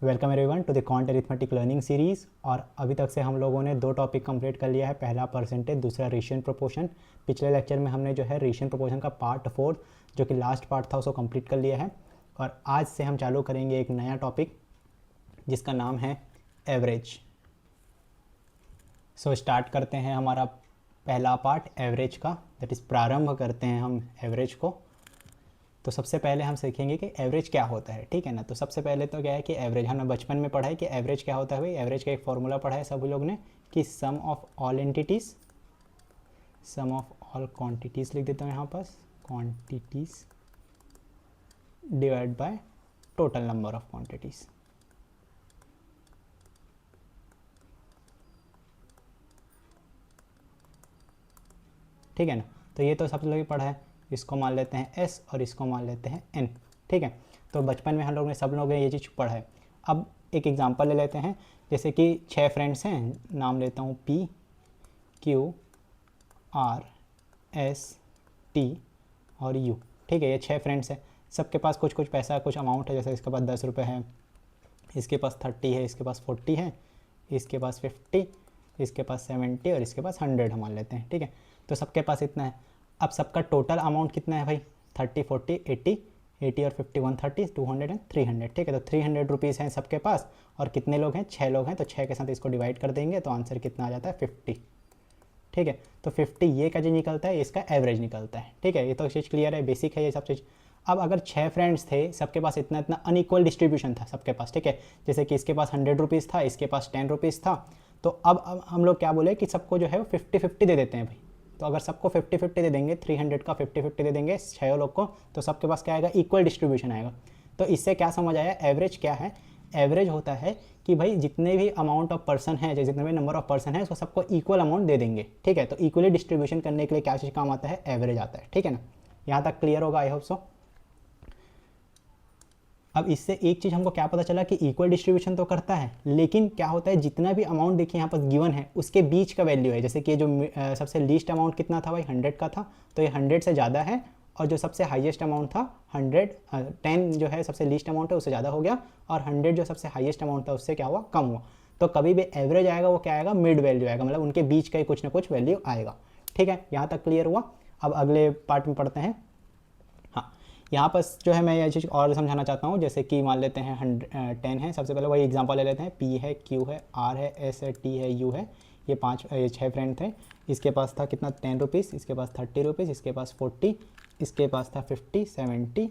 Welcome everyone to the quant arithmetic learning series. और अभी तक से हम लोगों ने दो टॉपिक कंप्लीट कर लिया है, पहला परसेंटेज, दूसरा रेशियन प्रोपोर्शन। पिछले लेक्चर में हमने जो है रेशियन प्रोपोर्शन का पार्ट 4 जो कि लास्ट पार्ट था उसको कंप्लीट कर लिया है। और आज से हम चालू करेंगे एक नया टॉपिक जिसका नाम है एवरेज। सो स्टार्ट करते हैं हमारा पहला पार्ट एवरेज का, दैट इज़ प्रारंभ करते हैं हम एवरेज को। तो सबसे पहले हम सीखेंगे कि एवरेज क्या होता है, ठीक है ना। तो सबसे पहले तो क्या है कि एवरेज हमने बचपन में पढ़ा है कि एवरेज क्या होता है भाई। एवरेज का एक फॉर्मूला पढ़ा है सभी लोग ने कि sum of all entities, sum of all quantities लिख देता हूँ यहाँ पास, quantities divide by total number of quantities. ठीक है ना। तो ये तो सब लोग पढ़ा है, इसको मान लेते हैं s और इसको मान लेते हैं n, ठीक है। तो बचपन में हम लोग ने सब लोग ने ये चीज़ पढ़ा है। अब एक एग्जांपल ले लेते हैं, जैसे कि 6 फ्रेंड्स हैं, नाम लेता हूँ P Q R S T और U, ठीक है। ये 6 फ्रेंड्स हैं, सबके पास कुछ कुछ पैसा, कुछ अमाउंट है। जैसे इसके पास 10 रुपये है, इसके पास 30 है, इसके पास 40 है, इसके पास 50, इसके पास 70 और इसके पास 100 हम मान लेते हैं, ठीक है। तो सबके पास इतना है। अब सबका टोटल अमाउंट कितना है भाई, 30 40 80 80 और 50 130 200 एंड 300, ठीक है। तो 300 रुपीज़ हैं सबके पास। और कितने लोग हैं, 6 लोग हैं, तो 6 के साथ इसको डिवाइड कर देंगे तो आंसर कितना आ जाता है 50, ठीक है। तो 50 ये का जो निकलता है, इसका एवरेज निकलता है, ठीक है। ये तो चीज़ क्लियर है, बेसिक है ये सब चीज़। अब अगर 6 फ्रेंड्स थे, सबके पास इतना इतना अनइक्वल डिस्ट्रीब्यूशन था सबके पास, ठीक है। जैसे कि इसके पास 100 रुपीज़ था, इसके पास 10 रुपीज़ था। तो अब हम लोग क्या बोले कि सबको जो है वो 50-50 दे देते हैं भाई। तो अगर सबको 50-50 दे देंगे, 300 का 50-50 दे देंगे 6 लोग को, तो सबके पास क्या आएगा, इक्वल डिस्ट्रीब्यूशन आएगा। तो इससे क्या समझ आया, एवरेज क्या है। एवरेज होता है कि भाई जितने भी अमाउंट ऑफ पर्सन है, जितने भी नंबर ऑफ पर्सन है, उसको सबको इक्वल अमाउंट दे देंगे, ठीक है। तो इक्वली डिस्ट्रीब्यूशन करने के लिए क्या चीज़ काम आता है, एवरेज आता है, ठीक है ना। यहाँ तक क्लियर होगा, आई होप सो। अब इससे एक चीज़ हमको क्या पता चला कि इक्वल डिस्ट्रीब्यूशन तो करता है, लेकिन क्या होता है, जितना भी अमाउंट देखिए यहाँ पर गिवन है उसके बीच का वैल्यू है। जैसे कि जो सबसे लीस्ट अमाउंट कितना था भाई, 100 का था, तो ये 100 से ज़्यादा है। और जो सबसे हाईएस्ट अमाउंट था 10 जो है सबसे लीस्ट अमाउंट है, उससे ज़्यादा हो गया। और 100 जो सबसे हाईएस्ट अमाउंट था उससे क्या हुआ, कम हुआ। तो कभी भी एवरेज आएगा वो क्या आएगा, मिड वैल्यू आएगा, मतलब उनके बीच का ही कुछ ना कुछ वैल्यू आएगा, ठीक है। यहाँ तक क्लियर हुआ। अब अगले पार्ट में पढ़ते हैं। यहाँ पर जो है मैं ये चीज़ और समझाना चाहता हूँ। जैसे कि मान लेते हैं 10 है, सबसे पहले वही एग्जांपल ले लेते हैं। P है, Q है, R है, S है, T है, U है। ये 6 फ्रेंड थे। इसके पास था कितना, 10 रुपीज़, इसके पास 30 रुपीज़, इसके पास 40, इसके पास था 50 70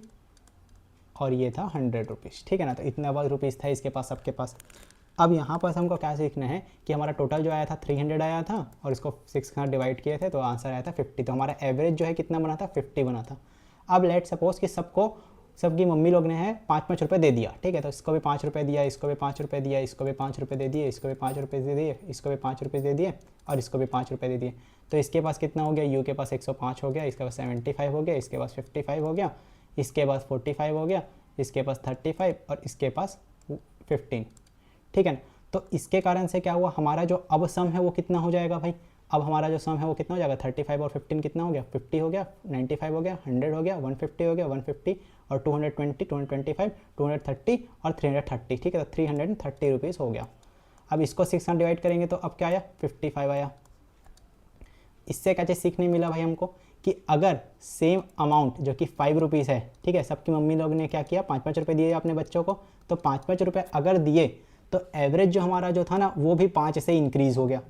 और ये था 100 रुपीज़, ठीक है ना। तो इतना रुपीज़ था इसके पास, सबके पास। अब यहाँ पर हमको क्या सीखना है कि हमारा टोटल जो आया था 300 आया था, और इसको 6 का डिवाइड किए थे तो आंसर आया था 50। तो हमारा एवरेज जो है कितना बना था, 50 बना था। अब लेट सपोज कि सबकी मम्मी लोग ने है 5-5 रुपये दे दिया, ठीक है। तो इसको भी 5 रुपये दिया, इसको भी 5 रुपये दिया, इसको भी 5 रुपये दे दिए, इसको भी 5 रुपये दे दिए, इसको भी 5 रुपये दे दिए और इसको भी 5 रुपये दे दिए। तो इसके पास कितना हो गया, यू के पास 105 हो गया, इसके पास 75 हो गया, इसके पास 55 हो गया, इसके पास 45 हो गया, इसके पास 35 और इसके पास 15, ठीक है ना। तो इसके कारण से क्या हुआ, हमारा जो अब सम है वो कितना हो जाएगा भाई। अब हमारा जो सम है वो कितना हो जाएगा, 35 और 15 कितना हो गया, 50 हो गया, 95 हो गया, 100 हो गया, 150 हो गया, 150 और 220 225 230 और 330, ठीक है। तो 330 रुपीज़ हो गया। अब इसको 6 से डिवाइड करेंगे तो अब क्या आया, 55 आया। इससे क्या चीज़ सीखने मिला भाई हमको कि अगर सेम अमाउंट जो कि 5 रुपीज़ है, ठीक है, सबकी मम्मी लोग ने क्या किया, 5-5 रुपये दिए अपने बच्चों को। तो 5-5 रुपये अगर दिए तो एवरेज जो हमारा जो था ना वो भी 5 से इंक्रीज़ हो गया,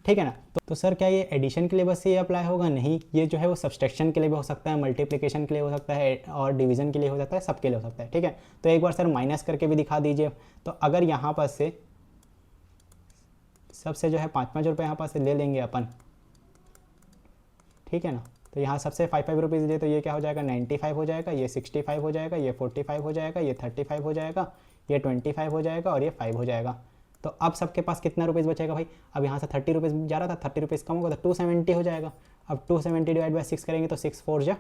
ठीक है ना। तो सर क्या ये एडिशन के लिए बस ये अप्लाई होगा, नहीं, ये जो है वो सब्सट्रैक्शन के लिए भी हो सकता है, मल्टीप्लिकेशन के लिए हो सकता है और डिवीजन के लिए हो सकता है, सबके लिए हो सकता है, ठीक है। तो एक बार सर माइनस करके भी दिखा दीजिए। तो अगर यहाँ पर से सबसे जो है 5-5 रुपये यहाँ पर से ले लेंगे अपन, ठीक है ना। तो यहाँ सबसे 5-5 रुपीज़ दे तो ये क्या हो जाएगा, 95 हो जाएगा, ये 65 हो जाएगा, ये 45 हो जाएगा, ये 35 हो जाएगा, ये 25 हो जाएगा और ये 5 हो जाएगा। तो अब सबके पास कितना रुपीज़ बचेगा भाई। अब यहाँ से 30 रुपीज़ जा रहा था, 30 रुपीज़ कम होगा तो 270 हो जाएगा। अब 270 डिवाइड बाई 6 करेंगे तो 6 4 जा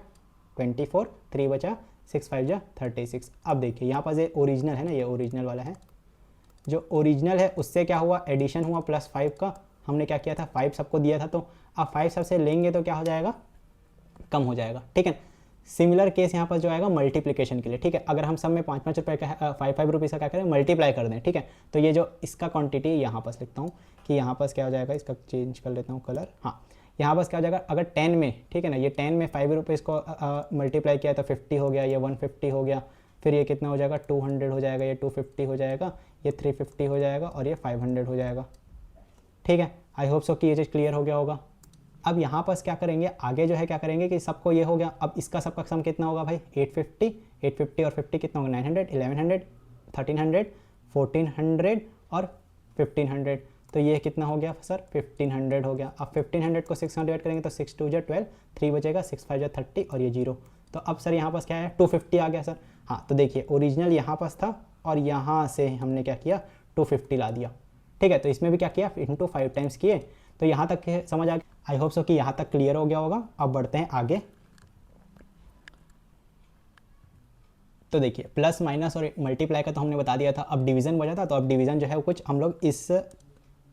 24, 3 बचा, 6 5 जा 36। अब देखिए यहाँ पास ये ओरिजिनल है ना, ये ओरिजिनल वाला है। जो ओरिजिनल है उससे क्या हुआ, एडिशन हुआ +5 का। हमने क्या किया था, 5 सबको दिया था, तो अब 5 सबसे लेंगे तो क्या हो जाएगा, कम हो जाएगा, ठीक है। सिमिलर केस यहाँ पर जो आएगा मल्टीप्लिकेशन के लिए, ठीक है। अगर हम सब में 5-5 रुपये का 5-5 रुपीज़ का क्या करें, मल्टीप्लाई कर दें, ठीक है। तो ये जो इसका क्वांटिटी यहाँ पर लिखता हूँ कि यहाँ पर क्या हो जाएगा, इसका चेंज कर लेता हूँ कलर, हाँ। यहाँ पर क्या हो जाएगा, अगर 10 में, ठीक है ना, ये 10 में 5 रुपीज़ को मल्टीप्लाई किया तो 50 हो गया, ये 150 हो गया, फिर ये कितना हो जाएगा, 200 हो जाएगा, ये 250 हो जाएगा, ये 350 हो जाएगा और ये 500 हो जाएगा, ठीक है। आई होप सो कि ये चीज़ क्लियर हो गया होगा। अब यहाँ पर क्या करेंगे, आगे जो है क्या करेंगे कि सबको ये हो गया, अब इसका सबका सम कितना होगा भाई, 850 और 50 कितना होगा, 900, 1100, 1300, 1400 और 1500। तो ये कितना हो गया सर, 1500 हो गया। अब 1500 को 6 डिवाइड करेंगे तो 6 2 12, 3 बचेगा, 6 5 30 और ये 0। तो अब सर यहाँ पास क्या है, 250 आ गया सर। हाँ तो देखिए ओरिजिनल यहाँ पास था और यहाँ से हमने क्या किया, 250 ला दिया, ठीक है। तो इसमें भी क्या किया, इंटू 5 टाइम्स किए। तो यहाँ तक समझ आ गया, आई होप सो कि यहाँ तक क्लियर हो गया होगा। अब बढ़ते हैं आगे। तो देखिए प्लस माइनस और मल्टीप्लाई का तो हमने बता दिया था, अब डिवीज़न बचा था, तो अब डिवीज़न जो है वो कुछ हम लोग इस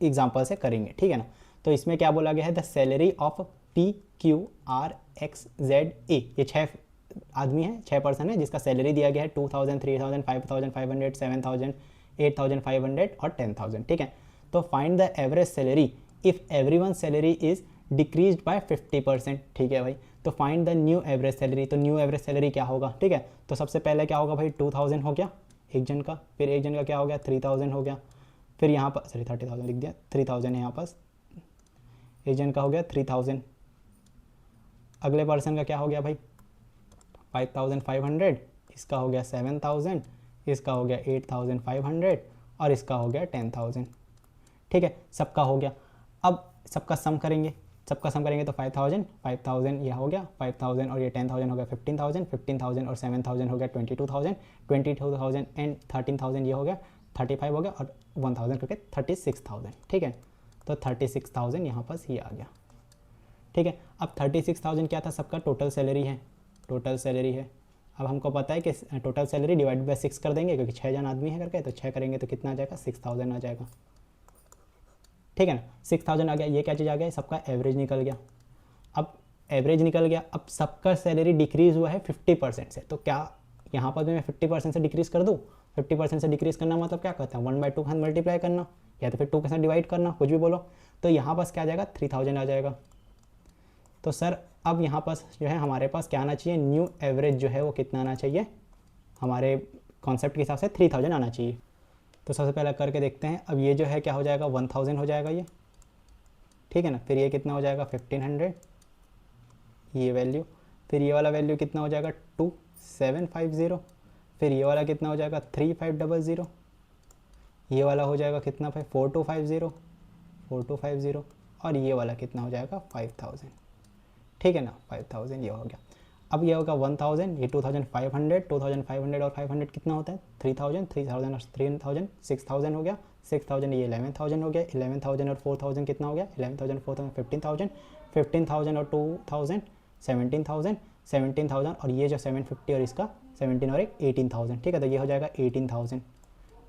एग्जाम्पल से करेंगे, ठीक है ना। तो इसमें क्या बोला गया है, द सैलरी ऑफ PQRXZA, ये 6 आदमी है, 6 पर्सन है जिसका सैलरी दिया गया है 2000, 3000, 5500, 7000, 8500 और 10000, ठीक है। तो find the average salary if everyone salary is decrease by 50%, ठीक है भाई। तो find the new average salary, तो न्यू एवरेज सैलरी क्या होगा, ठीक है। तो सबसे पहले क्या होगा भाई, 2000 हो गया एक जन का, फिर एक जन का क्या हो गया, 3000 हो गया, फिर यहाँ पर सॉरी 30,000 लिख दिया, 3000 है यहाँ पास, एक जन का हो गया 3000। अगले पर्सन का क्या हो गया भाई, 5500, इसका हो गया 7000, इसका हो गया 8500 और इसका हो गया 10000, ठीक है। सबका हो गया। अब सबका सम करेंगे, सबका सम करेंगे तो 5000 यह हो गया 5000 और ये 10000 हो गया 15000 और 7000 हो गया 22000 एंड 13000 ये हो गया 35 हो गया और 1000 करके 36000, ठीक है। तो 36000 यहाँ पर ये आ गया, ठीक है। अब 36000 क्या था, सबका टोटल सैलरी है, टोटल सैलरी है। अब हमको पता है कि टोटल सैलरी डिवाइड बाय 6 कर देंगे क्योंकि 6 जन आदमी है करके, तो 6 करेंगे तो कितना आ जाएगा, 6000 आ जाएगा, ठीक है ना। 6000 आ गया, ये क्या चीज़ आ गया, सबका एवरेज निकल गया। अब एवरेज निकल गया, अब सबका सैलरी डिक्रीज़ हुआ है 50% से, तो क्या यहाँ पर भी मैं 50% से डिक्रीज़ कर दूँ। 50% से डिक्रीज़ करना मतलब क्या करते हैं, 1/2 के साथ मल्टीप्लाई करना या तो फिर 2 के साथ डिवाइड करना, कुछ भी बोलो। तो यहाँ पास क्या आ जाएगा, 3000 आ जाएगा। तो सर अब यहाँ पास जो है हमारे पास क्या आना चाहिए, न्यू एवरेज जो है वो कितना आना चाहिए, हमारे कॉन्सेप्ट के हिसाब से 3000 आना चाहिए। तो सबसे पहले करके देखते हैं। अब ये जो है क्या हो जाएगा, 1000 हो जाएगा ये, ठीक है ना। फिर ये कितना हो जाएगा 1500 ये वैल्यू, फिर ये वाला वैल्यू कितना हो जाएगा 2750, फिर ये वाला कितना हो जाएगा 3500, ये वाला हो जाएगा कितना भाई 4250 और ये वाला कितना हो जाएगा 5000, ठीक है ना। 5000 ये हो गया। अब ये होगा 1000, ये 2500, 2500 और 500 कितना होता है 3000, 3000 और 3000 6000 हो गया, 6000 ये 11000 हो गया, 11000 और 4000 कितना हो गया, 11000 4000 15000, 15000 और 2000 17000, 17000 और ये जो 750 और इसका 17 और एक 18000, ठीक है। तो ये हो जाएगा 18000।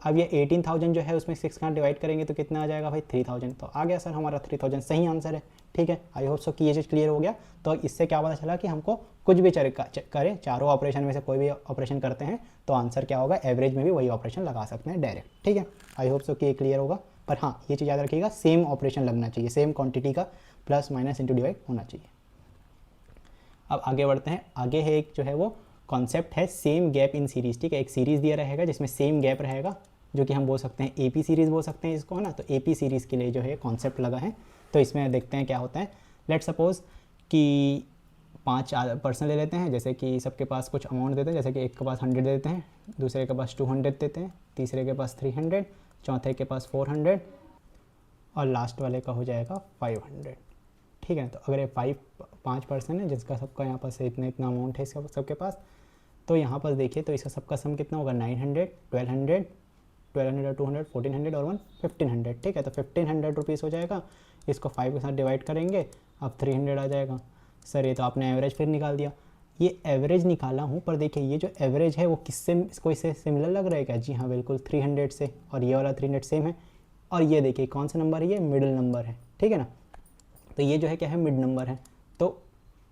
अब ये 18000 जो है उसमें 6 का डिवाइड करेंगे तो कितना आ जाएगा भाई 3000। तो आ गया सर हमारा 3000 सही आंसर है, ठीक है। आई होप सो कि ये चीज़ क्लियर हो गया। तो इससे क्या पता चला कि हमको कुछ भी करें, चारों ऑपरेशन में से कोई भी ऑपरेशन करते हैं तो आंसर क्या होगा, एवरेज में भी वही ऑपरेशन लगा सकते हैं डायरेक्ट, ठीक है। आई होप सो कि ये क्लियर होगा। पर हाँ ये चीज़ याद रखिएगा, सेम ऑपरेशन लगना चाहिए, सेम क्वान्टिटी का प्लस माइनस इंटू डिवाइड होना चाहिए। अब आगे बढ़ते हैं। आगे है एक जो है वो कॉन्सेप्ट है सेम गैप इन सीरीज़, ठीक है। एक सीरीज़ दिया रहेगा जिसमें सेम गैप रहेगा, जो कि हम बोल सकते हैं AP सीरीज़ बोल सकते हैं इसको, है ना। तो AP सीरीज़ के लिए जो है कॉन्सेप्ट लगा है। तो इसमें देखते हैं क्या होता है। लेट सपोज़ कि 5 पर्सन ले लेते हैं, जैसे कि सबके पास कुछ अमाउंट देते हैं, जैसे कि एक के पास 100 देते हैं, दूसरे के पास 200 देते हैं, तीसरे के पास 300, चौथे के पास 400 और लास्ट वाले का हो जाएगा 500, ठीक है। तो अगर ये 5 पर्सन है जिसका सबका यहाँ पास इतना अमाउंट है इसका सबके पास, तो यहाँ पर देखिए तो इसका सबका सम कितना होगा 900, 1200 और 200, 1400 और 1500, ठीक है। तो 1500 रुपीज़ हो जाएगा। इसको 5 के साथ डिवाइड करेंगे, अब 300 आ जाएगा। सर ये तो आपने एवरेज फिर निकाल दिया। ये एवरेज निकाला हूँ, पर देखिए ये जो एवरेज है वो किससे, इसको इससे सिमिलर लग रहा है क्या, जी हाँ बिल्कुल 300 से, और ये वाला 300 सेम है। और ये देखिए कौन सा नंबर है, ये मिडिल नंबर है, ठीक है ना। तो ये जो है क्या है, मिड नंबर है। तो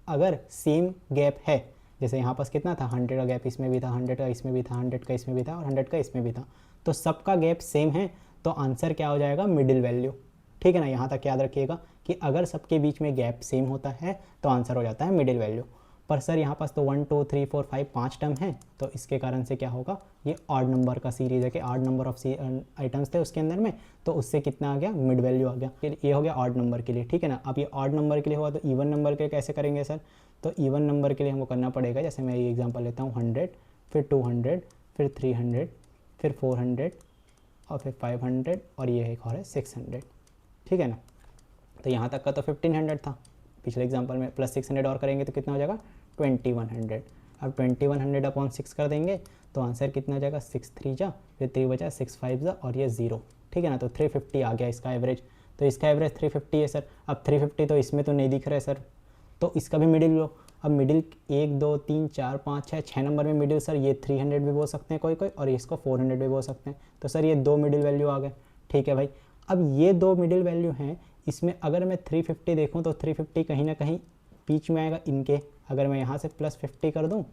अगर सेम गैप है जैसे यहाँ पास कितना था, 100 का गैप इसमें भी था, 100 का इसमें भी था, 100 का इसमें भी था और 100 का इसमें भी था, तो सबका गैप सेम है, तो आंसर क्या हो जाएगा, मिडिल वैल्यू। ठीक है ना, यहाँ तक याद रखिएगा कि अगर सबके बीच में गैप सेम होता है तो आंसर हो जाता है मिडिल वैल्यू। पर सर यहाँ पास तो 1 2 3 4 5 5 टर्म है, तो इसके कारण से क्या होगा, ये ऑड नंबर का सीरीज़ है कि ऑड नंबर ऑफ आइटम्स थे उसके अंदर में, तो उससे कितना आ गया, मिड वैल्यू आ गया। फिर ये हो गया ऑड नंबर के लिए। ठीक है ना, अब ये ऑड नंबर के लिए हुआ, तो इवन नंबर के लिए कैसे करेंगे सर, तो इवन नंबर के लिए हमको करना पड़ेगा, जैसे मैं ये एग्जांपल लेता हूँ 100, फिर 200, फिर 300, फिर 400 और फिर 500 और ये एक और है 600। ठीक है ना, तो यहाँ तक का तो 1500 था पिछले एग्जांपल में, प्लस 600 और करेंगे तो कितना हो जाएगा 2100। अब 2100 अपॉन 6 कर देंगे तो आंसर कितना हो जाएगा, 6 3 जा, फिर 3 बचा, 6 5 जा और ये 0। ठीक है ना, तो 350 आ गया इसका एवरेज, तो इसका एवरेज 350 है सर। अब 350 तो इसमें तो नहीं दिख रहा है सर, तो इसका भी मिडिल लो। अब मिडिल 1 2 3 4 5 6 नंबर में मिडिल सर, ये 300 भी बोल सकते हैं कोई कोई, और इसको 400 भी बोल सकते हैं, तो सर ये 2 मिडिल वैल्यू आ गए। ठीक है भाई, अब ये 2 मिडिल वैल्यू हैं, इसमें अगर मैं 350 देखूँ तो 350 कहीं ना कहीं बीच में आएगा इनके। अगर मैं यहाँ से प्लस 50 कर दूँ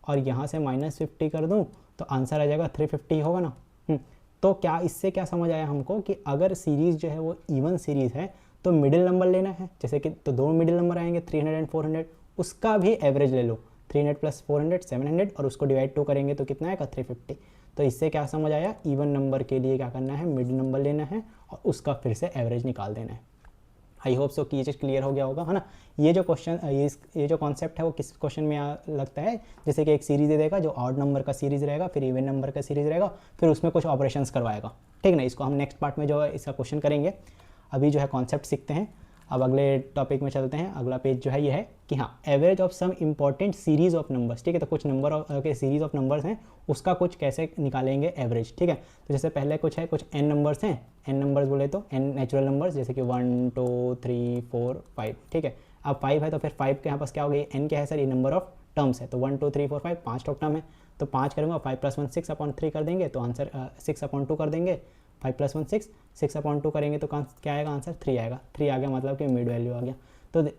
और यहाँ से माइनस 50 कर दूँ तो आंसर आ जाएगा 350 होगा ना। तो क्या इससे क्या समझ आया हमको कि अगर सीरीज़ जो है वो इवन सीरीज़ है तो मिडिल नंबर लेना है, जैसे कि तो 2 मिडिल नंबर आएंगे 300 एंड 400, उसका भी एवरेज ले लो, 300 प्लस 400 700 और उसको डिवाइड 2 करेंगे तो कितना आएगा 350। तो इससे क्या समझ आया, इवन नंबर के लिए क्या करना है, मिडिल नंबर लेना है और उसका फिर से एवरेज निकाल देना है। आई होप सो कि ये चीज़ क्लियर हो गया होगा, है ना। ये जो क्वेश्चन ये जो कॉन्सेप्ट है वो किस क्वेश्चन में लगता है, जैसे कि एक सीरीज़ दे देगा जो ऑड नंबर का सीरीज़ रहेगा, फिर इवन नंबर का सीरीज़ रहेगा, फिर उसमें कुछ ऑपरेशंस करवाएगा। ठीक ना, इसको हम नेक्स्ट पार्ट में जो है इसका क्वेश्चन करेंगे। अभी जो है कॉन्सेप्ट सीखते हैं, अब अगले टॉपिक में चलते हैं। अगला पेज जो है ये है कि हाँ, average of some important series of numbers. ठीक है, तो कुछ नंबर के सीरीज़ ऑफ नंबर्स हैं, उसका कुछ कैसे निकालेंगे एवरेज। ठीक है, तो जैसे पहले कुछ है, कुछ n नंबर्स हैं, n नंबर्स बोले तो n नेचुरल नंबर्स, जैसे कि 1 2 3 4 5। ठीक है, अब 5 है तो फिर 5 के यहाँ पास क्या हो गई, n क्या है सर, ये नंबर ऑफ टर्म्स है, तो 1 2 3 4 5 5 टर्म है, तो 5 करूँगा, 5 प्लस 1 6 अपॉन 3 कर देंगे तो आंसर 6 अपॉन 2 कर देंगे, 5 प्लस 1 6 6 अपॉन 2 करेंगे तो क्या आएगा आंसर, 3 आएगा। 3 आ गया मतलब कि मिड वैल्यू आ गया।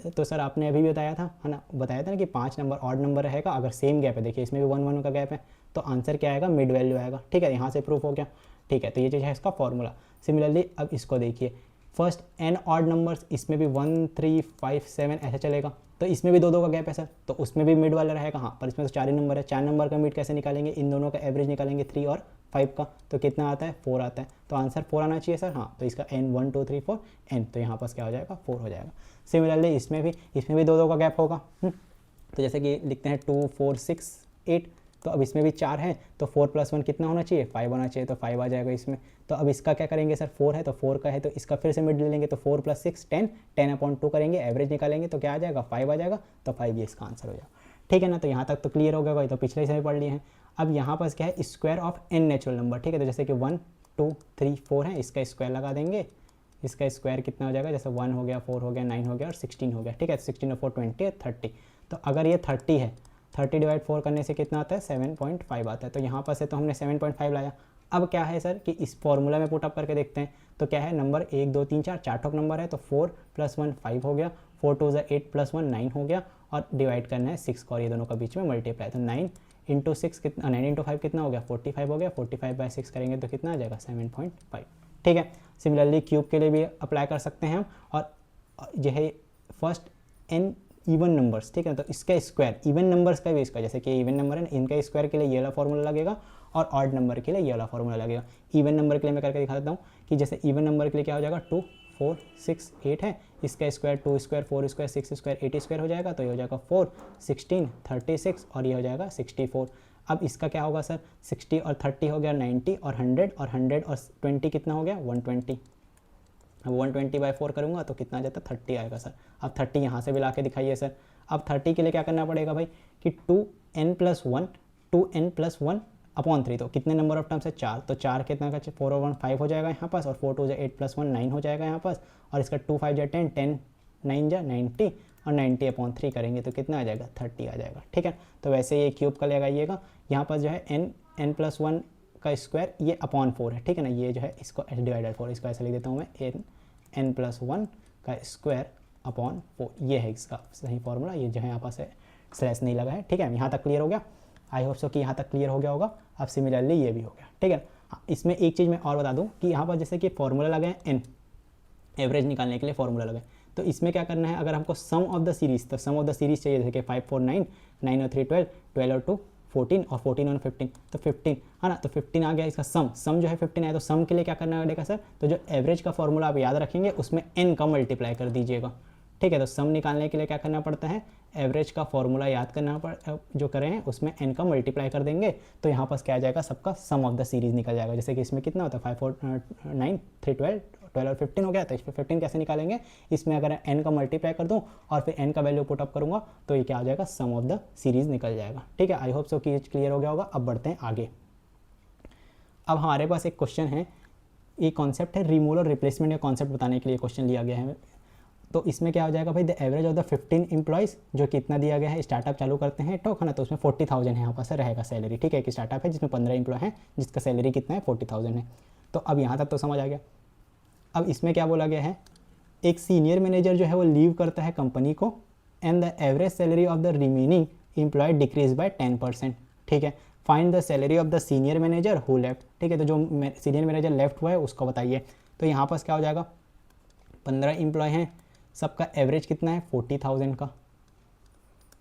तो सर आपने अभी भी बताया था, है ना, बताया था ना कि 5 नंबर ऑड नंबर रहेगा अगर सेम गैप है, देखिए इसमें भी 1 1 का गैप है, तो आंसर क्या आएगा, मिड वैल्यू आएगा। ठीक है, यहाँ से प्रूफ हो गया। ठीक है, तो ये चीज़ है इसका फॉर्मूला। सिमिलरली अब इसको देखिए, फर्स्ट n ऑड नंबर्स, इसमें भी 1 3 5 7 ऐसे चलेगा, तो इसमें भी 2 2 का गैप है सर, तो उसमें भी मिड वाला रहेगा। हाँ, पर इसमें तो 4 ही नंबर है, 4 नंबर का मिड कैसे निकालेंगे, इन दोनों का एवरेज निकालेंगे 3 और 5 का, तो कितना आता है 4 आता है, तो आंसर 4 आना चाहिए सर। हाँ, तो इसका n 1 2 3 4 n, तो यहाँ पास क्या हो जाएगा 4 हो जाएगा। सिमिलरली इसमें भी 2 2 का गैप होगा। तो जैसे कि लिखते हैं 2 4 6 8, तो अब इसमें भी 4 है, तो 4 प्लस 1 कितना होना चाहिए, 5 होना चाहिए, तो 5 आ जाएगा इसमें। तो अब इसका क्या करेंगे सर, 4 है तो 4 का है तो इसका फिर से मिड ले लेंगे, तो 4 प्लस 6 10, 10 अपॉन 2 करेंगे, एवरेज निकालेंगे तो क्या आ जाएगा 5 आ जाएगा, तो 5 ये इसका आंसर हो जाएगा। ठीक है ना, तो यहाँ तक तो क्लियर हो गया भाई, तो पिछले से भी पढ़ लिए हैं। अब यहाँ पास क्या है, square of n natural number. ठीक है, तो जैसे कि 1 2 3 4 है, इसका स्क्वायर लगा देंगे, इसका स्क्वायर कितना हो जाएगा, जैसे 1 हो गया, 4 हो गया, 9 हो गया और 16 हो गया। ठीक है, 16 और 4 20 30। तो अगर ये 30 है, 30 डिवाइड 4 करने से कितना आता है 7.5 आता है, तो यहाँ पर से तो हमने 7.5 लाया। अब क्या है सर कि इस फॉर्मूला में पुटअप करके देखते हैं, तो क्या है, नंबर 1 2 3 4 ठोक नंबर है, तो 4 प्लस 1 5 हो गया, 4 2 8 प्लस 1 9 हो गया, और डिवाइड करना है 6 को और ये दोनों का बीच में मल्टीप्लाई, तो 9 इंटू 6 कितना, 9 इंटू 5 कितना हो गया 45 हो गया, 45 बाई 6 करेंगे तो कितना आ जाएगा 7.5। ठीक है, सिमिलरली क्यूब के लिए भी अप्लाई कर सकते हैं हम, और जो है फर्स्ट n इवन नंबर्स। ठीक है, तो इसका स्क्वायर इवन नंबर्स का भी इसका, जैसे कि इवन नंबर है इनका स्क्वायर के लिए ये वाला फॉर्मूला लगेगा और ऑड नंबर के लिए ये वाला फॉर्मूला लगेगा। इवन नंबर के लिए मैं करके दिखा देता हूँ कि जैसे इवन नंबर के लिए क्या हो जाएगा 2 4 6 8 है, इसका square 2 square 4 square 6 square 8 square हो जाएगा, तो ये हो जाएगा 4 16 36 और ये हो जाएगा 64। अब इसका क्या होगा सर, 60 और 30 हो गया 90 और 100 और 100 और 20 कितना हो गया 120। अब 120 बाई 4 करूँगा तो कितना आ जाता है 30 आएगा सर। अब 30 यहाँ से भी ला के दिखाइए सर। अब 30 के लिए क्या करना पड़ेगा भाई कि 2n प्लस 1 अपॉन 3, तो कितने नंबर ऑफ टर्म्स है 4, तो 4 कितना का 4 और 1 5 हो जाएगा यहाँ पास, और 4 2 जा 8 प्लस 1 9 हो जाएगा यहाँ पास, और इसका 2 5 जा 10 10 9 जा 90 और 90 अपॉन 3 करेंगे तो कितना आ जाएगा 30 आ जाएगा। ठीक है, तो वैसे ये क्यूब का लगाइएगा, यहाँ पास जो है n प्लस 1 का स्क्वायर ये अपॉन 4 है। ठीक है ना, ये जो है इसको डिवाइडेड 4, इसको ऐसे लिख देता हूँ मैं n प्लस 1 का स्क्वायर अपॉन 4, ये है इसका सही फॉर्मूला। ये जो है यहाँ पास है स्लैश नहीं लगा है, ठीक है। यहाँ तक क्लियर हो गया, आई होप सो कि यहाँ तक क्लियर हो गया होगा। अब सिमिलरली ये भी हो गया, ठीक है। हाँ, इसमें एक चीज़ मैं और बता दूँ कि यहाँ पर जैसे कि फॉर्मूला लगा है एन, एवरेज निकालने के लिए फॉर्मूला लगा है, तो इसमें क्या करना है, अगर हमको सम ऑफ द सीरीज़, तो सम ऑफ द सीरीज़ चाहिए, जैसे कि 5 4 9, 9 और 3 12, 12 और 2 14 और 14 और 15, तो 15 है ना, तो 15 आ गया इसका सम जो है 15 आया, तो सम के लिए क्या करना पड़ेगा सर, तो जो एवरेज का फॉर्मूला आप याद रखेंगे उसमें n का मल्टीप्लाई कर दीजिएगा, ठीक है। तो सम निकालने के लिए क्या करना पड़ता है, एवरेज का फॉर्मूला याद करना जो करें हैं उसमें n का मल्टीप्लाई कर देंगे, तो यहाँ पास क्या आ जाएगा, सबका सम ऑफ द सीरीज़ निकल जाएगा। जैसे कि इसमें कितना होता है 5 4 9 3 12 12 और 15 हो गया, तो इसमें 15 कैसे निकालेंगे, इसमें अगर n का मल्टीप्लाई कर दूँ और फिर n का वैल्यू पुट अप करूँगा तो ये क्या आ जाएगा, सम ऑफ द सीरीज़ निकल जाएगा, ठीक है। आई होप सो कि ये क्लियर हो गया होगा। अब बढ़ते हैं आगे। अब हमारे पास एक क्वेश्चन है, ये कॉन्सेप्ट है रिमूवल और रिप्लेसमेंट का कॉन्सेप्ट बताने के लिए क्वेश्चन लिया गया है। तो इसमें क्या हो जाएगा भाई, the average of the 15 employees, जो कितना दिया गया है, स्टार्टअप चालू करते हैं टॉक है ना, तो उसमें 40,000 है यहाँ पर से रहेगा सैलरी, ठीक है। एक स्टार्टअप है जिसमें 15 एम्प्लॉय हैं, जिसका सैलरी कितना है 40,000 है। तो अब यहाँ तक तो समझ आ गया। अब इसमें क्या बोला गया है, एक सीनियर मैनेजर जो है वो लीव करता है कंपनी को, and the average salary of the remaining employ decrease by 10%, ठीक है। Find the salary of the senior manager who left, ठीक है। तो जो सीनियर मैनेजर लेफ्ट हुआ है उसको बताइए। तो यहाँ पास क्या हो जाएगा, 15 एम्प्लॉय हैं, सबका एवरेज कितना है 40,000 का,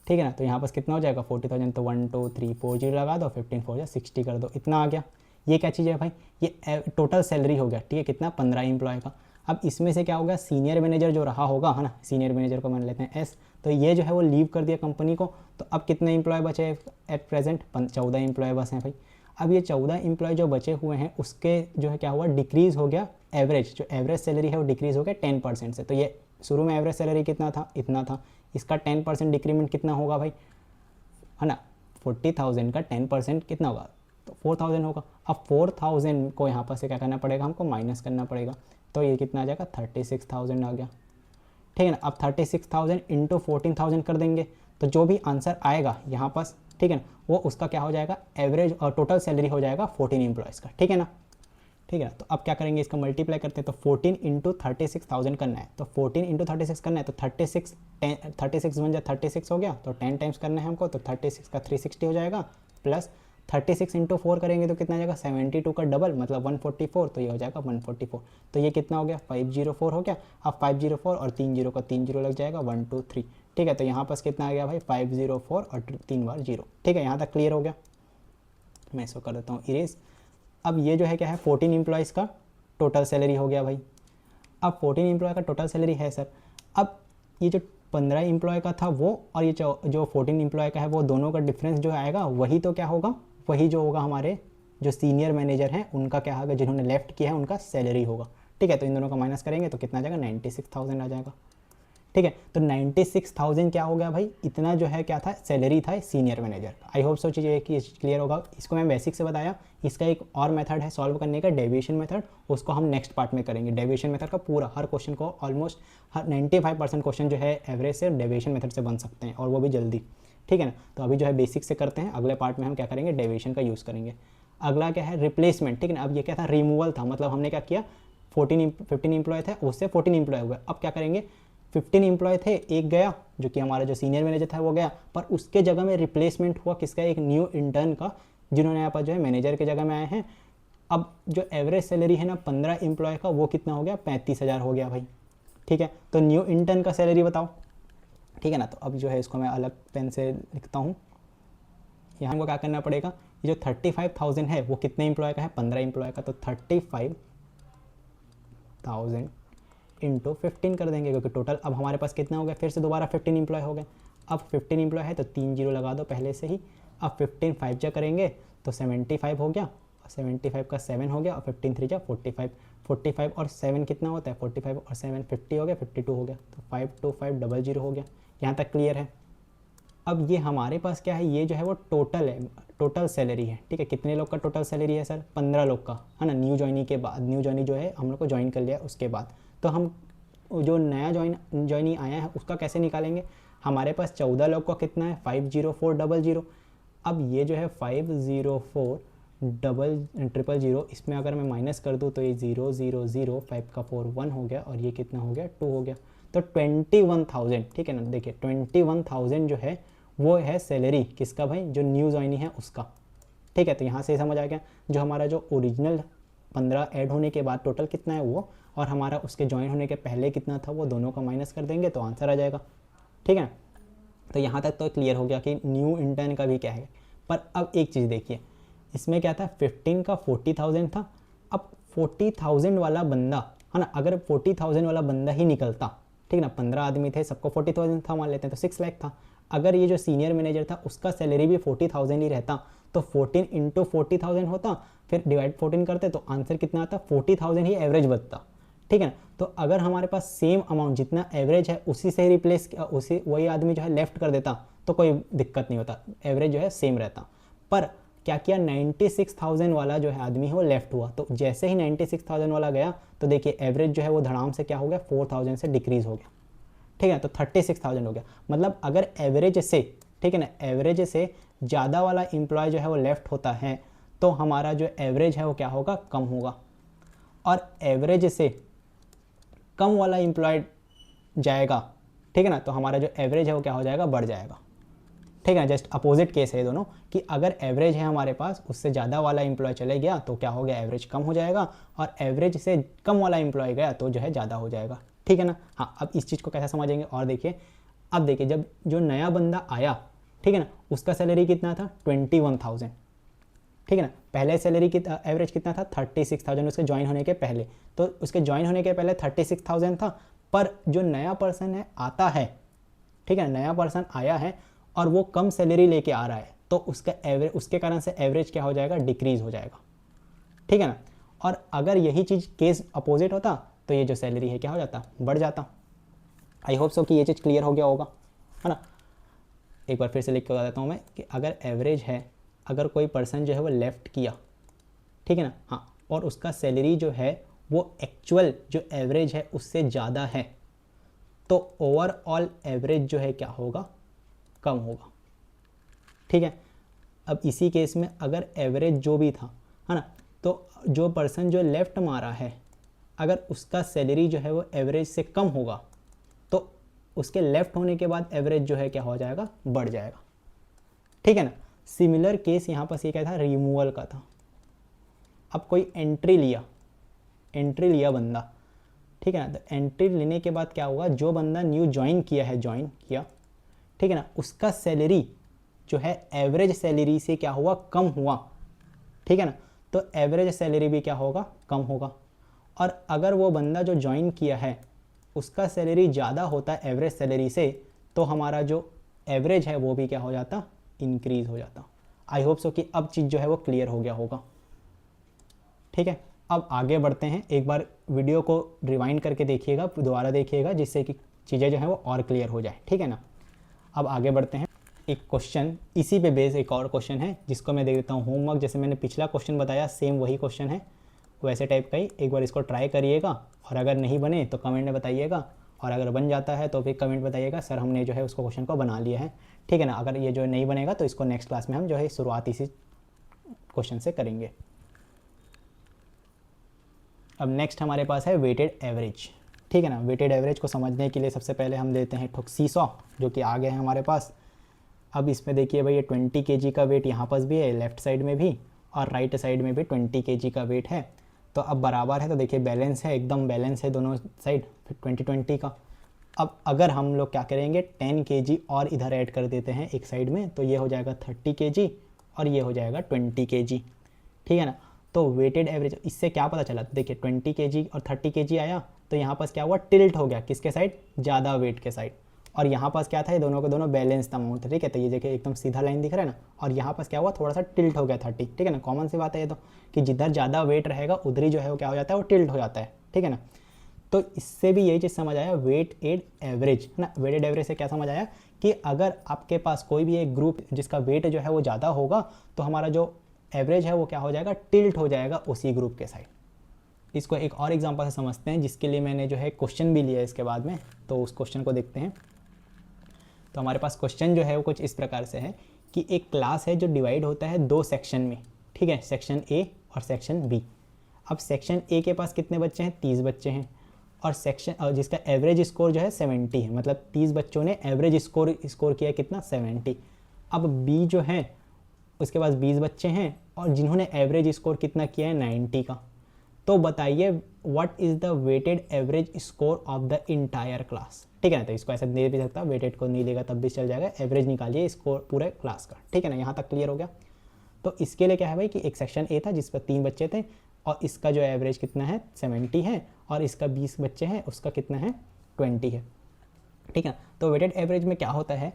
ठीक है ना। तो यहाँ पास कितना हो जाएगा 40,000, तो 1 2 3 4 0 लगा दो, 15 4 60 कर दो, इतना आ गया। ये क्या चीज़ है भाई, ये टोटल सैलरी हो गया, ठीक है, कितना 15 एम्प्लॉय का। अब इसमें से क्या होगा, सीनियर मैनेजर जो रहा होगा है ना, सीनियर मैनेजर को मान लेते हैं एस, तो ये जो है वो लीव कर दिया कंपनी को, तो अब कितने एम्प्लॉय बचे एट प्रेजेंट, 14 एम्प्लॉय बस हैं भाई। अब ये 14 एम्प्लॉय जो बचे हुए हैं उसके जो है क्या हुआ, डिक्रीज़ हो गया एवरेज, जो एवरेज सैलरी है वो डिक्रीज़ हो गया 10% से। तो ये शुरू में एवरेज सैलरी कितना था, इतना था, इसका 10% डिक्रीमेंट कितना होगा भाई, है ना, 40,000 का 10% कितना होगा, तो 4,000 होगा। अब 4,000 को यहाँ पर से क्या करना पड़ेगा, हमको माइनस करना पड़ेगा, तो ये कितना आ जाएगा 36,000 आ गया, ठीक है ना। अब 36,000 इंटू 14,000 कर देंगे, तो जो भी आंसर आएगा यहाँ पास, ठीक है ना, वो उसका क्या हो जाएगा, एवरेज और टोटल सैलरी हो जाएगा 14 एम्प्लॉयज़ का, ठीक है ना, ठीक है ना। तो अब क्या करेंगे, इसका मल्टीप्लाई करते हैं, तो 14 इंटू 36,000 करना है, तो 14 इंटू 36 करना है, तो 36 बन जाए 36 हो गया, तो 10 टाइम्स करना है हमको, तो 36 का 360 हो जाएगा, प्लस 36 इंटू 4 करेंगे तो कितना आ जाएगा 72 का डबल मतलब 144, तो ये हो जाएगा 144। तो ये कितना हो गया 504 हो गया। अब 504 और 3 0 का 3 0 लग जाएगा 1 2 3, ठीक है। तो यहाँ पास कितना आ गया भाई 504 और 3 बार 0, ठीक है। यहाँ तक क्लियर हो गया, मैं इसको कर देता हूँ इरेज। अब ये जो है क्या है 14 एम्प्लॉयज़ का टोटल सैलरी हो गया भाई। अब 14 एम्प्लॉय का टोटल सैलरी है सर। अब ये जो 15 एम्प्लॉय का था वो और ये जो 14 एम्प्लॉय का है वो दोनों का डिफरेंस जो आएगा वही तो क्या होगा, वही जो होगा हमारे जो सीनियर मैनेजर हैं उनका क्या होगा, जिन्होंने लेफ्ट किया है उनका सैलरी होगा, ठीक है। तो इन दोनों का माइनस करेंगे तो कितना आ जाएगा 96,000 आ जाएगा, ठीक है। तो 96,000 क्या हो गया भाई, इतना जो है क्या था सैलरी था सीनियर मैनेजर का। आई होप सो चीज़ें कि क्लियर होगा। इसको मैं बेसिक से बताया, इसका एक और मेथड है सॉल्व करने का, डेविएशन मेथड, उसको हम नेक्स्ट पार्ट में करेंगे। डेविएशन मेथड का पूरा हर क्वेश्चन को ऑलमोस्ट हर 95% क्वेश्चन जो है एवरेज से डेविएशन मेथड से बन सकते हैं और वो भी जल्दी, ठीक है ना। तो अभी जो है बेसिक से करते हैं, अगले पार्ट में हम क्या करेंगे डेविएशन का यूज़ करेंगे। अगला क्या है रिप्लेसमेंट, ठीक है ना। अब ये क्या था रिमूवल था, मतलब हमने क्या किया 15 एम्प्लॉय थे उससे 14 एम्प्लॉय हुए। अब क्या करेंगे 15 एम्प्लॉय थे, एक गया जो कि हमारा जो सीनियर मैनेजर था वो गया, पर उसके जगह में रिप्लेसमेंट हुआ किसका, एक न्यू इंटर्न का, जिन्होंने यहाँ पर जो है मैनेजर के जगह में आए हैं। अब जो एवरेज सैलरी है ना 15 एम्प्लॉय का वो कितना हो गया 35,000 हो गया भाई, ठीक है। तो न्यू इंटर्न का सैलरी बताओ, ठीक है ना। तो अब जो है इसको मैं अलग पेन से लिखता हूँ। यहाँ हमको क्या करना पड़ेगा, ये जो 35,000 है वो कितने एम्प्लॉय का है 15 एम्प्लॉय का, तो 35,000 इंटू 15 कर देंगे, क्योंकि टोटल अब हमारे पास कितना हो गया, फिर से दोबारा 15 एम्प्लॉय हो गए। अब 15 एम्प्लॉय है तो 3 0 लगा दो पहले से ही। अब 15 5 जा करेंगे तो 75 हो गया, 75 का 7 हो गया, और 15 3 जा 45, 45 और 7 कितना होता है 45 और 7 50 हो गया, 52 हो गया, तो 52500 हो गया। यहाँ तक क्लियर है। अब ये हमारे पास क्या है, ये जो है वो टोटल है, टोटल सैलरी है, ठीक है। कितने लोग का टोटल सैलरी है सर 15 लोग का, है ना। न्यू ज्वाइनिंग के बाद, न्यू ज्वाइनिंग जो है हम लोग को ज्वाइन कर लिया उसके बाद, तो हम जो नया ज्वाइनिंग आया है उसका कैसे निकालेंगे। हमारे पास 14 लोग का कितना है 50400। अब ये जो है 50400, इसमें अगर मैं माइनस कर दूँ तो ये 000, 5 का 4 1 हो गया, और ये कितना हो गया 2 हो गया, तो 21,000, ठीक है ना। देखिए 21,000 जो है वो है सैलरी किसका भाई, जो न्यू ज्वाइनी है उसका। ठीक है, तो यहाँ से समझ आ गया जो हमारा जो ओरिजिनल 15 ऐड होने के बाद टोटल कितना है वो, और हमारा उसके ज्वाइन होने के पहले कितना था वो, दोनों का माइनस कर देंगे तो आंसर आ जाएगा। ठीक है, तो यहाँ तक तो क्लियर हो गया कि न्यू इंटर्न का भी क्या है। पर अब एक चीज़ देखिए, इसमें क्या था, 15 का 40,000 था। अब 40,000 वाला बंदा है ना, अगर 40,000 वाला बंदा ही निकलता, ठीक है ना, 15 आदमी थे, सबको 40,000 था, मान लेते हैं तो 6 लाख था। अगर ये जो सीनियर मैनेजर था उसका सैलरी भी 40,000 ही रहता तो 14 इंटू 40,000 होता, फिर डिवाइड 14 करते तो आंसर कितना आता, 40,000 ही एवरेज बनता। ठीक है ना, तो अगर हमारे पास सेम अमाउंट जितना एवरेज है उसी से ही रिप्लेस, उसी वही आदमी जो है लेफ्ट कर देता तो कोई दिक्कत नहीं होता, एवरेज जो है सेम रहता। पर क्या किया, 96,000 वाला जो है आदमी है वो लेफ्ट हुआ, तो जैसे ही 96,000 वाला गया तो देखिए एवरेज जो है वो धड़ाम से क्या हो गया, 4,000 से डिक्रीज हो गया। ठीक है, तो 36,000 हो गया। मतलब अगर एवरेज से, ठीक है ना, एवरेज से ज़्यादा वाला एम्प्लॉय जो है वो लेफ्ट होता है तो हमारा जो एवरेज है वो क्या होगा, कम होगा। और एवरेज से कम वाला एम्प्लॉय जाएगा, ठीक है ना, तो हमारा जो एवरेज है वो क्या हो जाएगा, बढ़ जाएगा। ठीक है, जस्ट अपोजिट केस है दोनों, कि अगर एवरेज है हमारे पास, उससे ज़्यादा वाला एम्प्लॉय चले गया तो क्या हो गया, एवरेज कम हो जाएगा, और एवरेज से कम वाला एम्प्लॉय गया तो जो है ज़्यादा हो जाएगा। ठीक है ना। हाँ, अब इस चीज़ को कैसे समझेंगे, और देखिए, अब देखिए जब जो नया बंदा आया, ठीक है ना, उसका सैलरी कितना था, 21,000। ठीक है ना, पहले सैलरी की एवरेज कितना था, 36,000 उसके ज्वाइन होने के पहले, तो उसके ज्वाइन होने के पहले 36,000 था। पर जो नया पर्सन है आता है, ठीक है, नया पर्सन आया है और वो कम सैलरी लेके आ रहा है, तो उसका एवरेज, उसके कारण से एवरेज क्या हो जाएगा, डिक्रीज हो जाएगा। ठीक है ना। और अगर यही चीज़ केस अपोजिट होता तो ये जो सैलरी है क्या हो जाता, बढ़ जाता। आई होप सो कि ये चीज़ क्लियर हो गया होगा, है ना। एक बार फिर से लिख के बता देता हूँ मैं कि अगर एवरेज है, अगर कोई पर्सन जो है वो लेफ़्ट किया, ठीक है ना, हाँ, और उसका सैलरी जो है वो एक्चुअल जो एवरेज है उससे ज़्यादा है, तो ओवरऑल एवरेज जो है क्या होगा, कम होगा। ठीक है। अब इसी केस में अगर एवरेज जो भी था, है ना, तो जो पर्सन जो लेफ़्ट मारा है, अगर उसका सैलरी जो है वो एवरेज से कम होगा तो उसके लेफ़्ट होने के बाद एवरेज जो है क्या हो जाएगा, बढ़ जाएगा। ठीक है ना। सिमिलर केस यहाँ पर ये क्या था, रिमूवल का था। अब कोई एंट्री लिया बंदा, ठीक है ना, तो एंट्री लेने के बाद क्या होगा, जो बंदा न्यू ज्वाइन किया, ठीक है ना, उसका सैलरी जो है एवरेज सैलरी से क्या हुआ, कम हुआ। ठीक है ना, तो एवरेज सैलरी भी क्या होगा, कम होगा। और अगर वो बंदा जो ज्वाइन किया है उसका सैलरी ज़्यादा होता है एवरेज सैलरी से, तो हमारा जो एवरेज है वो भी क्या हो जाता, इंक्रीज़ हो जाता। आई होप सो कि अब चीज़ जो है वो क्लियर हो गया होगा। ठीक है, अब आगे बढ़ते हैं। एक बार वीडियो को रिवाइंड करके देखिएगा, दोबारा देखिएगा, जिससे कि चीज़ें जो हैं वो और क्लियर हो जाए। ठीक है ना। अब आगे बढ़ते हैं। एक क्वेश्चन इसी पे बेस एक और क्वेश्चन है जिसको मैं दे देता हूँ होमवर्क। जैसे मैंने पिछला क्वेश्चन बताया, सेम वही क्वेश्चन है, वैसे टाइप का ही। एक बार इसको ट्राई करिएगा, और अगर नहीं बने तो कमेंट में बताइएगा, और अगर बन जाता है तो फिर कमेंट बताइएगा सर हमने जो है उसको क्वेश्चन को बना लिया है। ठीक है ना। अगर ये जो नहीं बनेगा तो इसको नेक्स्ट क्लास में हम जो है शुरुआत इसी क्वेश्चन से करेंगे। अब नेक्स्ट हमारे पास है वेटेड एवरेज। ठीक है ना। वेटेड एवरेज को समझने के लिए सबसे पहले हम देते हैं ठोक सीसॉ, जो कि आगे है हमारे पास। अब इसमें देखिए भाई, ये 20 kg का वेट यहाँ पास भी है, लेफ्ट साइड में भी, और राइट साइड में भी 20 kg का वेट है। तो अब बराबर है, तो देखिए बैलेंस है, एकदम बैलेंस है दोनों साइड, फिर 20-20 का। अब अगर हम लोग क्या करेंगे, 10 kg और इधर ऐड कर देते हैं एक साइड में, तो ये हो जाएगा 30 kg और ये हो जाएगा 20 kg। ठीक है ना। तो वेटेड एवरेज, इससे क्या पता चला, देखिए 20 kg और 30 kg आया, तो यहाँ पास क्या हुआ, टिल्ट हो गया, किसके साइड, ज़्यादा वेट के साइड। और यहाँ पास क्या था, ये दोनों के दोनों बैलेंस था अमाउंट। ठीक है, तो ये देखिए एकदम सीधा लाइन दिख रहा है ना, और यहाँ पास क्या हुआ, थोड़ा सा टिल्ट हो गया 30। ठीक है ना, कॉमन सी बात है ये तो, कि जिधर ज़्यादा वेट रहेगा उधर ही जो है वो क्या हो जाता है, वो टिल्ट हो जाता है। ठीक है ना। तो इससे भी यही चीज़ समझ आया, वेटेड एवरेज, है ना। वेटेड एवरेज से क्या समझ आया कि अगर आपके पास कोई भी एक ग्रुप जिसका वेट जो है वो ज़्यादा होगा, तो हमारा जो एवरेज है वो क्या हो जाएगा, टिल्ट हो जाएगा उसी ग्रुप के साइड। इसको एक और एग्जांपल से समझते हैं, जिसके लिए मैंने जो है क्वेश्चन भी लिया है इसके बाद में, तो उस क्वेश्चन को देखते हैं। तो हमारे पास क्वेश्चन जो है वो कुछ इस प्रकार से है कि एक क्लास है जो डिवाइड होता है 2 सेक्शन में। ठीक है, सेक्शन ए और सेक्शन बी। अब सेक्शन ए के पास कितने बच्चे हैं, 30 बच्चे हैं, और सेक्शन जिसका एवरेज स्कोर जो है 70 है, मतलब 30 बच्चों ने एवरेज स्कोर किया कितना 70। अब बी जो है उसके पास 20 बच्चे हैं और जिन्होंने एवरेज स्कोर कितना किया है 90 का। तो बताइए what is the weighted average score of the entire class. ठीक है ना, तो इसको ऐसा दे भी सकता, वेटेड को नहीं देगा तब भी चल जाएगा, एवरेज निकालिए स्कोर पूरे क्लास का। ठीक है ना, यहाँ तक क्लियर हो गया। तो इसके लिए क्या है भाई कि एक सेक्शन ए था जिस पर 3 बच्चे थे और इसका जो एवरेज कितना है 70 है और इसका 20 बच्चे हैं उसका कितना है 20 है। ठीक है, तो वेटेड एवरेज में क्या होता है,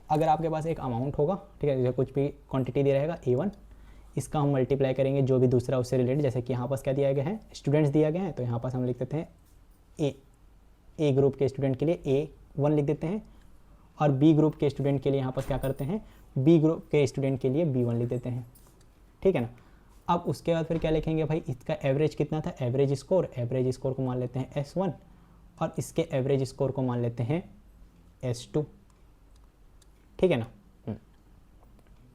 अगर आपके पास एक अमाउंट होगा, ठीक है, जैसे कुछ भी क्वांटिटी दे रहेगा A1, इसका हम मल्टीप्लाई करेंगे जो भी दूसरा उससे रिलेटेड, जैसे कि यहाँ पास क्या दिया गया है स्टूडेंट्स दिया गया है, तो यहाँ पास हम लिख देते हैं ए ग्रुप के स्टूडेंट के लिए A1 लिख देते हैं और बी ग्रुप के स्टूडेंट के लिए यहाँ पास क्या करते हैं बी ग्रुप के स्टूडेंट के लिए B1 लिख देते हैं। ठीक है ना, अब उसके बाद फिर क्या लिखेंगे भाई, इसका एवरेज कितना था, एवरेज स्कोर को मान लेते हैं S1 और इसके एवरेज स्कोर को मान लेते हैं S2। ठीक है ना,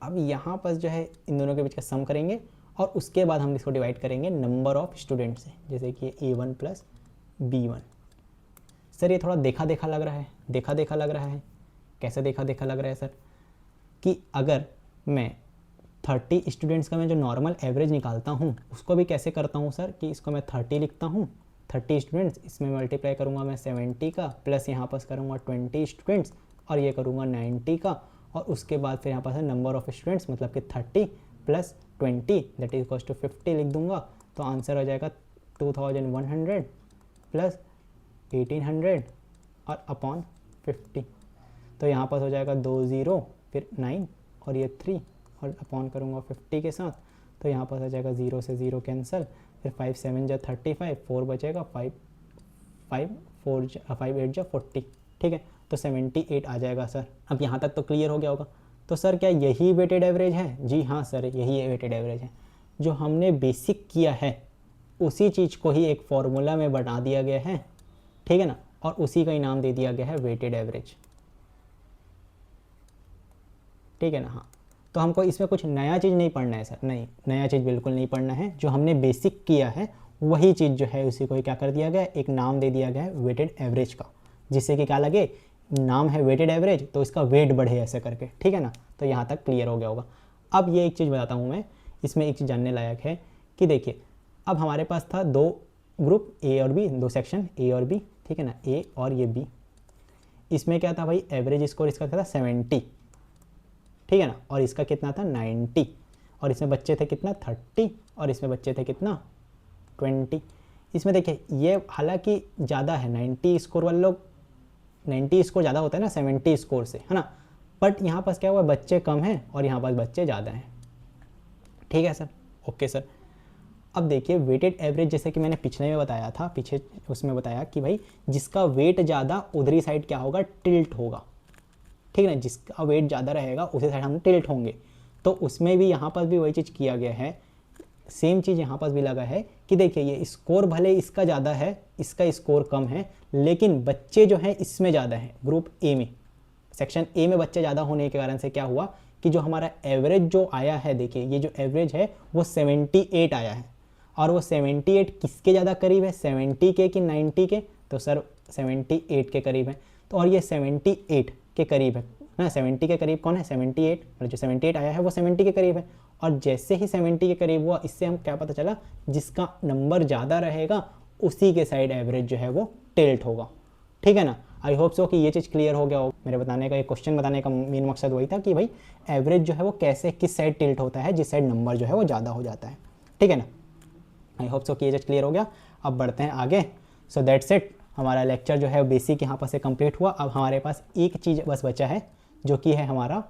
अब यहाँ पर जो है इन दोनों के बीच का सम करेंगे और उसके बाद हम इसको डिवाइड करेंगे नंबर ऑफ स्टूडेंट से, जैसे कि A1 प्लस B1। सर ये थोड़ा देखा देखा लग रहा है, कैसे देखा देखा लग रहा है सर, कि अगर मैं 30 स्टूडेंट्स का मैं जो नॉर्मल एवरेज निकालता हूँ उसको भी कैसे करता हूँ सर, कि इसको मैं 30 लिखता हूँ, 30 स्टूडेंट्स, इसमें मल्टीप्लाई करूँगा मैं 70 का प्लस यहाँ पास करूँगा 20 स्टूडेंट्स और ये करूँगा 90 का और उसके बाद फिर यहाँ पास है नंबर ऑफ स्टूडेंट्स मतलब कि 30 plus 20 that is equals to 50 लिख दूंगा। तो आंसर हो जाएगा 2100 प्लस 1800 और अपॉन 50। तो यहाँ पास हो जाएगा 2 0 फिर 9 और ये 3 और अपॉन करूँगा 50 के साथ, तो यहाँ पास हो जाएगा 0 से 0 कैंसिल, फिर 5 7 जा 35, 4 बचेगा, 5 8 जा 40। ठीक है, तो 78 आ जाएगा सर। अब यहाँ तक तो क्लियर हो गया होगा। तो सर क्या यही वेटेड एवरेज है? जी हाँ सर, यही वेटेड एवरेज है। जो हमने बेसिक किया है उसी चीज़ को ही एक फॉर्मूला में बना दिया गया है, ठीक है ना, और उसी का इनाम दे दिया गया है वेटेड एवरेज। ठीक है ना, हाँ। तो हमको इसमें कुछ नया चीज़ नहीं पढ़ना है सर, नहीं, नया चीज़ बिल्कुल नहीं पढ़ना है। जो हमने बेसिक किया है वही चीज़ जो है उसी को ही क्या कर दिया गया है, एक नाम दे दिया गया है वेटेड एवरेज का, जिससे कि क्या लगे, नाम है वेटेड एवरेज तो इसका वेट बढ़े ऐसे करके। ठीक है ना, तो यहाँ तक क्लियर हो गया होगा। अब ये एक चीज़ बताता हूँ मैं, इसमें एक चीज़ जानने लायक है कि देखिए, अब हमारे पास था 2 ग्रुप A और B, 2 सेक्शन A और B, ठीक है ना, A और ये B। इसमें क्या था भाई, एवरेज स्कोर इसका क्या था 70, ठीक है ना, और इसका कितना था 90, और इसमें बच्चे थे कितना 30 और इसमें बच्चे थे कितना 20। इसमें देखिए ये हालांकि ज़्यादा है, 90 स्कोर वाले लोग, 90 स्कोर ज़्यादा होता है ना 70 स्कोर से, है ना, बट यहाँ पास क्या हुआ, बच्चे कम हैं और यहाँ पास बच्चे ज़्यादा हैं। ठीक है सर, ओके सर। अब देखिए वेटेड एवरेज, जैसे कि मैंने पिछले में बताया था, पीछे उसमें बताया कि भाई जिसका वेट ज़्यादा उधरी साइड क्या होगा, टिल्ट होगा। ठीक है ना, जिसका वेट ज़्यादा रहेगा उसी साइड हम टिल्ट होंगे। तो उसमें भी यहाँ पर भी वही चीज़ किया गया है, सेम चीज़ यहाँ पास भी लगा है कि देखिए ये स्कोर भले इसका ज़्यादा है, इसका स्कोर कम है, लेकिन बच्चे जो हैं इसमें ज़्यादा हैं। ग्रुप ए में, सेक्शन ए में बच्चे ज़्यादा होने के कारण से क्या हुआ कि जो हमारा एवरेज जो आया है, देखिए ये जो एवरेज है वो 78 आया है, और वो 78 किसके ज़्यादा करीब है, 70 के कि 90 के, तो सर 78 के करीब है। तो और ये 78 के करीब है ना, 70 के करीब कौन है, 78, मतलब जो 78 आया है वो 70 के करीब है। और जैसे ही 70 के करीब हुआ, इससे हम क्या पता चला, जिसका नंबर ज़्यादा रहेगा उसी के साइड एवरेज जो है वो टिल्ट होगा। ठीक है ना, आई होप सो कि ये चीज़ क्लियर हो गया हो। मेरे बताने का, ये क्वेश्चन बताने का मेन मकसद वही था कि भाई एवरेज जो है वो कैसे किस साइड टिल्ट होता है, जिस साइड नंबर जो है वो ज़्यादा हो जाता है। ठीक है ना, आई होप सो कि ये चीज़ क्लियर हो गया। अब बढ़ते हैं आगे। सो दैट्स इट, हमारा लेक्चर जो है बेसिक यहाँ पर से कंप्लीट हुआ। अब हमारे पास एक चीज़ बस बचा है, जो कि है हमारा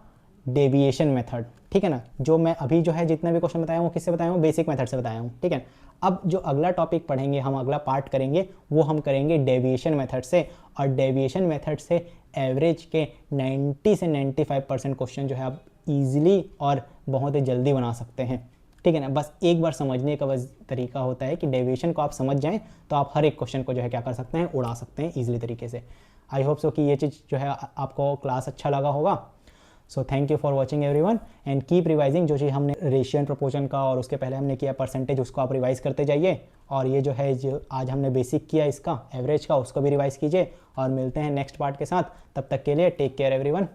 डेविएशन मेथड। ठीक है ना, जो मैं अभी जो है जितना भी क्वेश्चन बताया हूँ किससे बताया हूँ, बेसिक मेथड से बताया हूँ। ठीक है, अब जो अगला टॉपिक पढ़ेंगे हम, अगला पार्ट करेंगे, वो हम करेंगे डेविएशन मेथड से। और डेविएशन मेथड से एवरेज के 90 से 95% क्वेश्चन जो है आप ईजिली और बहुत ही जल्दी बना सकते हैं। ठीक है ना, बस एक बार समझने का बस तरीका होता है कि डेविएशन को आप समझ जाएं तो आप हर एक क्वेश्चन को जो है क्या कर सकते हैं, उड़ा सकते हैं ईजिली तरीके से। आई होप सो कि ये चीज़ जो है आपको क्लास अच्छा लगा होगा। So thank you for watching everyone and keep revising. जो चीज़ हमने रेशियो एंड प्रोपोर्शन का और उसके पहले हमने किया परसेंटेज, उसको आप रिवाइज करते जाइए। और ये जो है जो आज हमने बेसिक किया इसका एवरेज का, उसको भी रिवाइज कीजिए। और मिलते हैं नेक्स्ट पार्ट के साथ, तब तक के लिए टेक केयर एवरीवन।